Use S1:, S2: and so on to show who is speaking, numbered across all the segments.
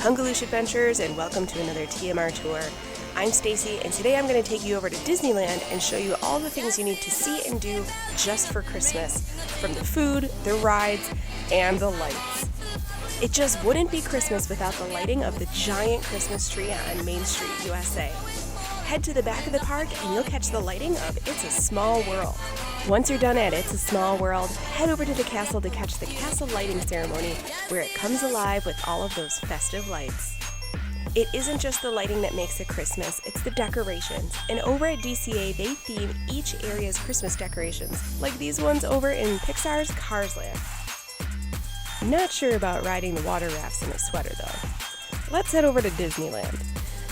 S1: Kungaloosh Adventures, and welcome to another TMR tour. I'm Stacy, and today I'm going to take you over to Disneyland and show you all the things you need to see and do just for Christmas, from the food, the rides, and the lights. It just wouldn't be Christmas without the lighting of the giant Christmas tree on Main Street, USA. Head to the back of the park and you'll catch the lighting of It's a Small World. Once you're done at It's a Small World, head over to the castle to catch the castle lighting ceremony, where it comes alive with all of those festive lights. It isn't just the lighting that makes it Christmas, it's the decorations. And over at DCA, they theme each area's Christmas decorations, like these ones over in Pixar's Cars Land. Not sure about riding the water rafts in a sweater though. Let's head over to Disneyland.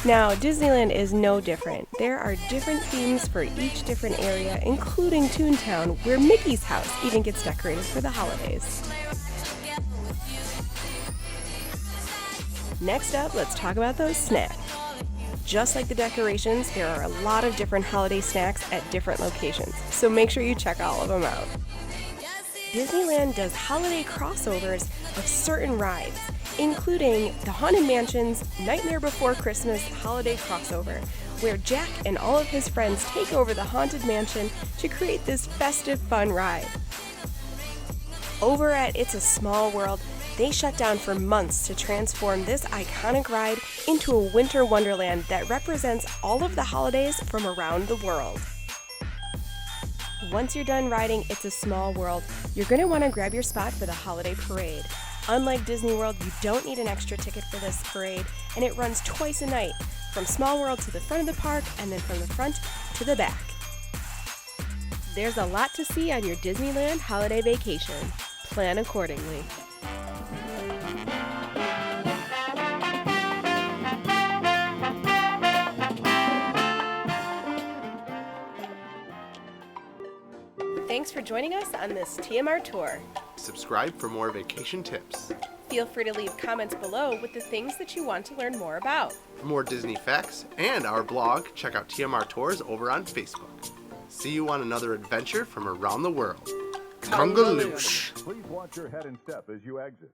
S1: Now, Disneyland is no different. There are different themes for each different area, including Toontown, where Mickey's house even gets decorated for the holidays. Next up, let's talk about those snacks. Just like the decorations, there are a lot of different holiday snacks at different locations, so make sure you check all of them out. Disneyland does holiday crossovers of certain rides, including the Haunted Mansion's Nightmare Before Christmas holiday crossover, where Jack and all of his friends take over the Haunted Mansion to create this festive fun ride. Over at It's a Small World, they shut down for months to transform this iconic ride into a winter wonderland that represents all of the holidays from around the world. Once you're done riding It's a Small World, you're going to want to grab your spot for the holiday parade. Unlike Disney World, you don't need an extra ticket for this parade, and it runs twice a night, from Small World to the front of the park, and then from the front to the back. There's a lot to see on your Disneyland holiday vacation. Plan accordingly. Thanks for joining us on this TMR tour.
S2: Subscribe for more vacation tips.
S1: Feel free to leave comments below with the things that you want to learn more about.
S2: For more Disney facts and our blog, check out TMR Tours over on Facebook. See you on another adventure from around the world. Kungaloosh!
S3: Please watch your head and step as you exit.